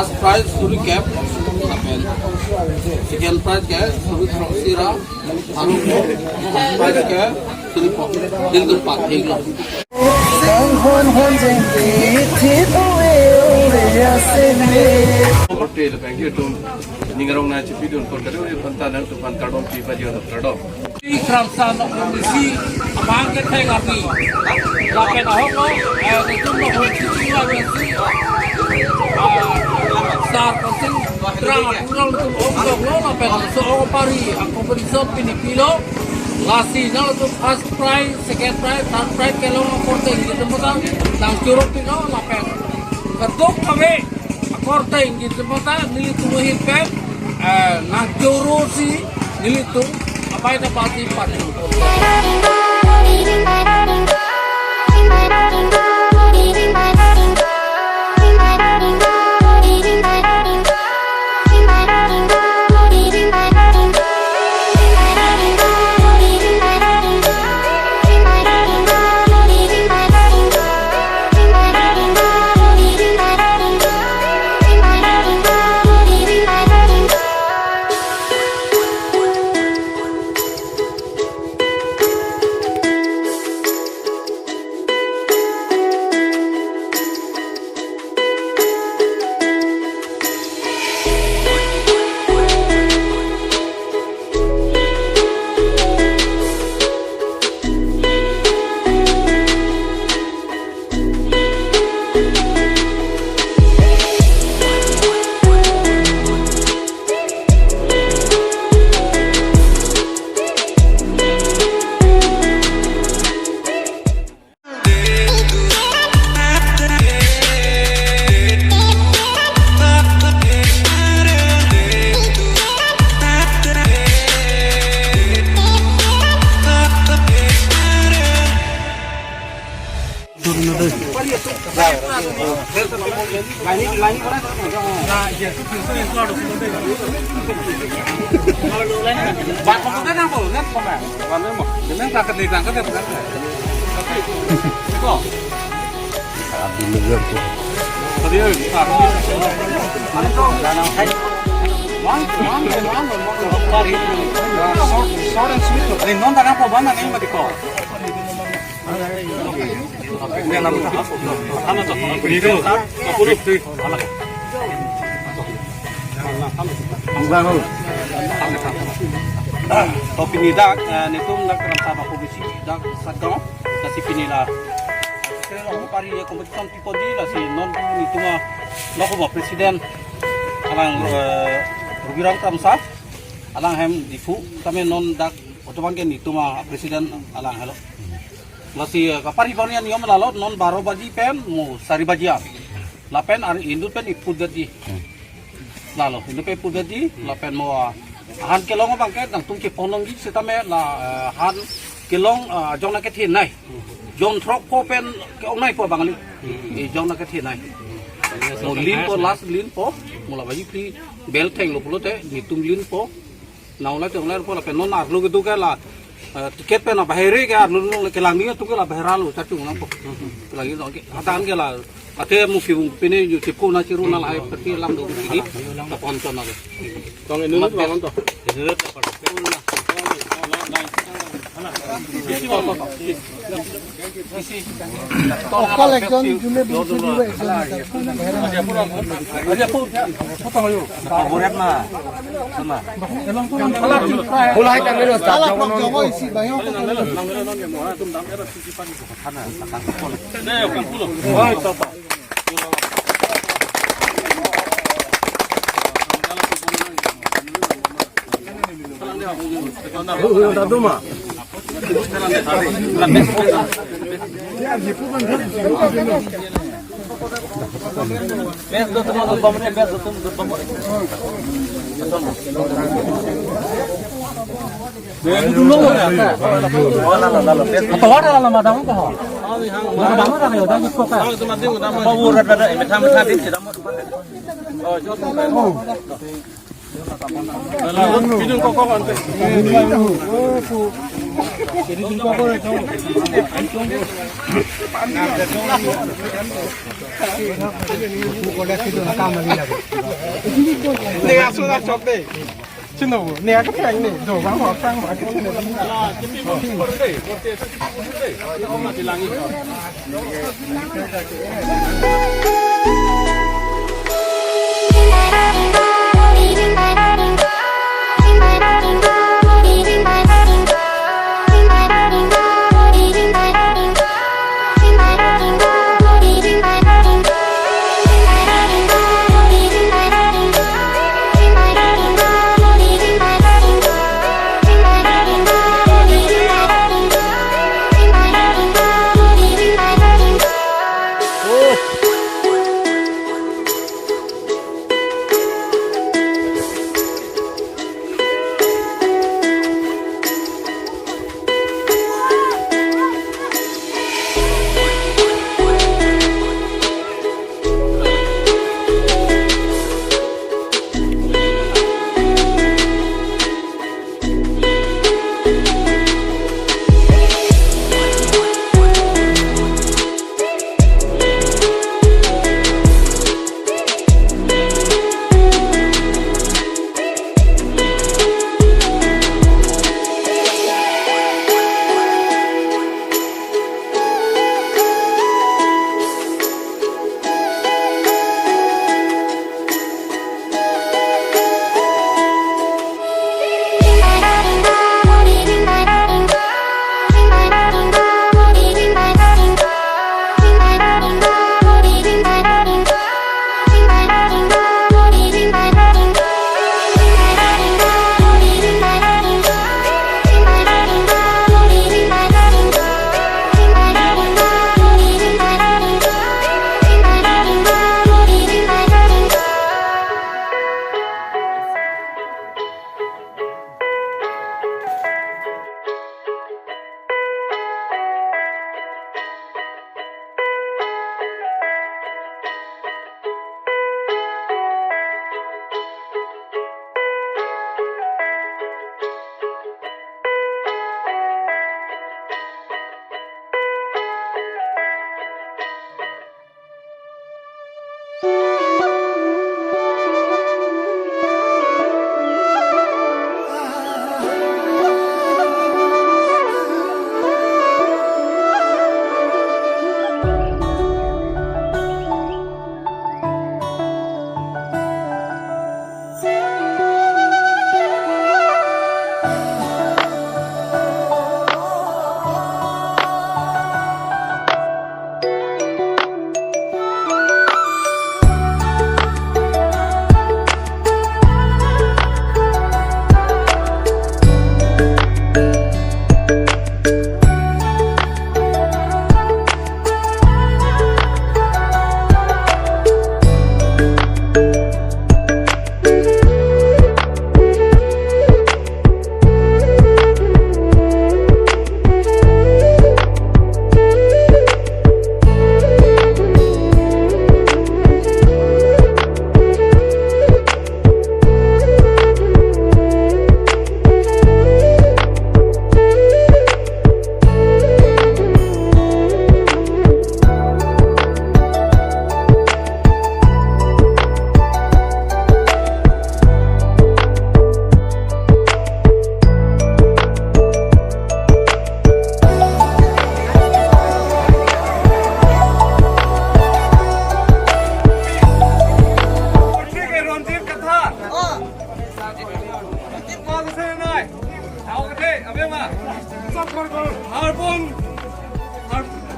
First prize suri cap, second prize ke suri sira, aru prize ke suri dilgun pat thik lo. Hotel bagi itu ningarong na cipidun korkado pantanan tu pantadom pipaji untuk kadom. Kramsan komisi abang ke thai ngapi, lapen ahok lo, itu lo komisi lagi sar konsen terang kurang untuk lo lapen so pari kompetisi pinipilo. Lasi nal tu first prize, second prize, third prize kalau korting gitu mudah, nang curug pino lapen. Ketuk kami korting gitu mudah, nili tumuhin pen, nang curug si nili tu apa itu pasti pasti. Topi ni dak nitum nak dalam sabah komisi dak sadong nasi pinila. Kalau pari ya kompetisi tipo di lah si non ni tuma loko presiden alang rugiram kamsa alang hem difu kami non dak otoban ke ni tuma presiden alang halo. Lasi kapari barian yom lalot non baro baji pen mu sari bajia. Lapen ari indut pen ipud di. Lalu indut pen ipud di lapen mo han kelong bangket nang tung ke ponong gi setame la han kelong jong na ke thin nai jong throk po pen ke ong nai po bangali e jong na ke thin nai mo lin po last lin po mo la baji pri bel theng lo pulote ni tung lin po naw la tong la po la pen non ar lo ke tu ka la tiket pen apa here ke ar lo ke lang ni tu ke la bahra lo cha chung na po lagi no ke atan ke la ate mu ki pene ju tipu na chiru na la pati lam do ki ta pon ton na tong enu ba kon to enu ta pa collection jumlah buku juga mulai kami lo start isi banyak 내가 쏟아 줬대. 진호, 내가 그렇게 했네. 저 방법 상 마케팅에.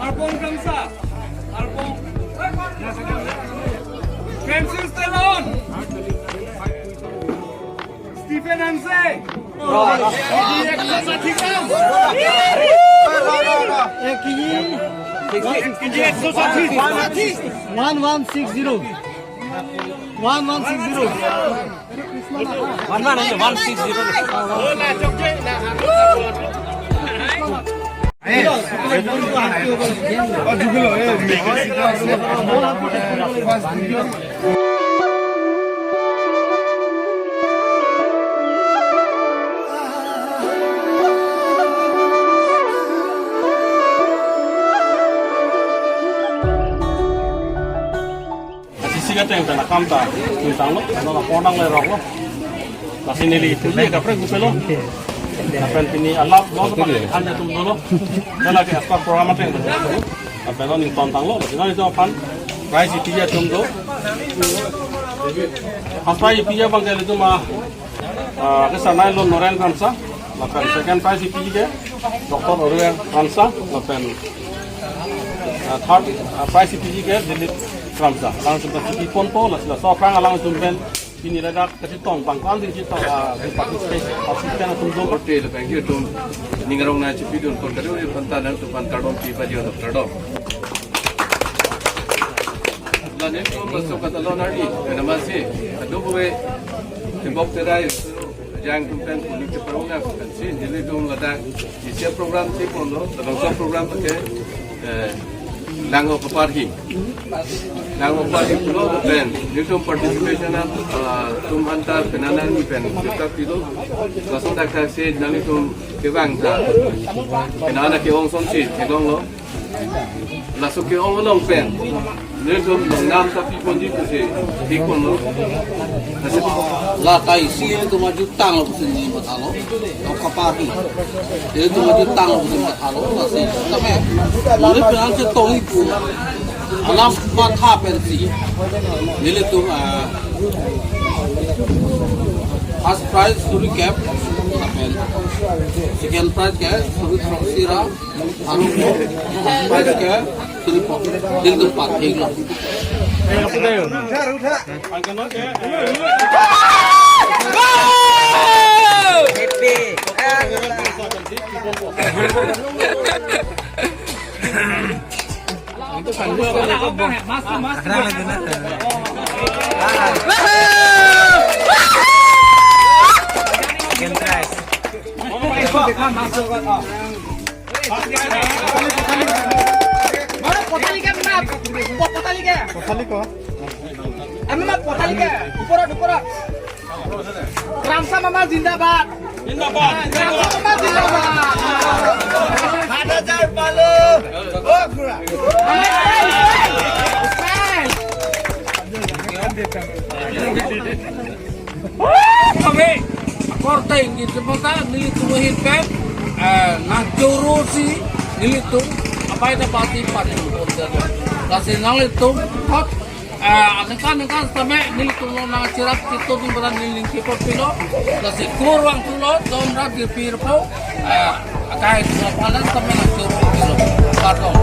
Harpon Kamsa. Harpon. Francis Stallone. Stephen Hansen. teng na kamta tang lo no na ponang le rok lo la sinili tu le ka pre gu pelo na pen pini alap lo ka anya tum lo na la ke apa program teng apa lo ning tang lo na ni to pan price pija tum do apa pija bang le tu ma ke sana lo noren kamsa la pen second price pija doktor Orwell kamsa la pen third price PG ke dilit Ramsa lang tu pasti ponto lah so prang lang tu ben ini redak kasi tong bangkal din kita participate na tumdo hotel bank ye tum ningarong na chipi don kon kadu e pantanan tu pantadon pi pa dio tradom la ne ko masuk kata lo nari namase adu buwe tembok terai yang tumpen kulit program kan si dili dum lada isi program si pondo dalam program pakai lango paparhi pulo ben YouTube participation tum antar penanan pen kita pilo langsung tak se nani tum kebang ta penana ke ong som si tegong lo langsung ke ong long pen ne tum nam ta pi pondi ko se dikon lo la tai si tu maju tang lo sini matalo no kapari itu maju tang lo sini matalo la si tame le penan se tong ipu alam matha pensi nile tu first prize suri cap apen second prize ke suri sira alu prize ke suri dil tu pat thik lo Ramsa Mama Zindabad. Zindabad. Ramsa Mama Zindabad. Ada jar palu. Oh, kurang. Kami korte ingin sebentar nilitu menghidupkan nancurusi nilitu apa itu pasti pada kasih nalitu hot nekan sampai nilitu nang cirat itu di badan niling kipot pilo kasih kurang tulo don ragil pirpo kait panas sampai nancuru pilo karton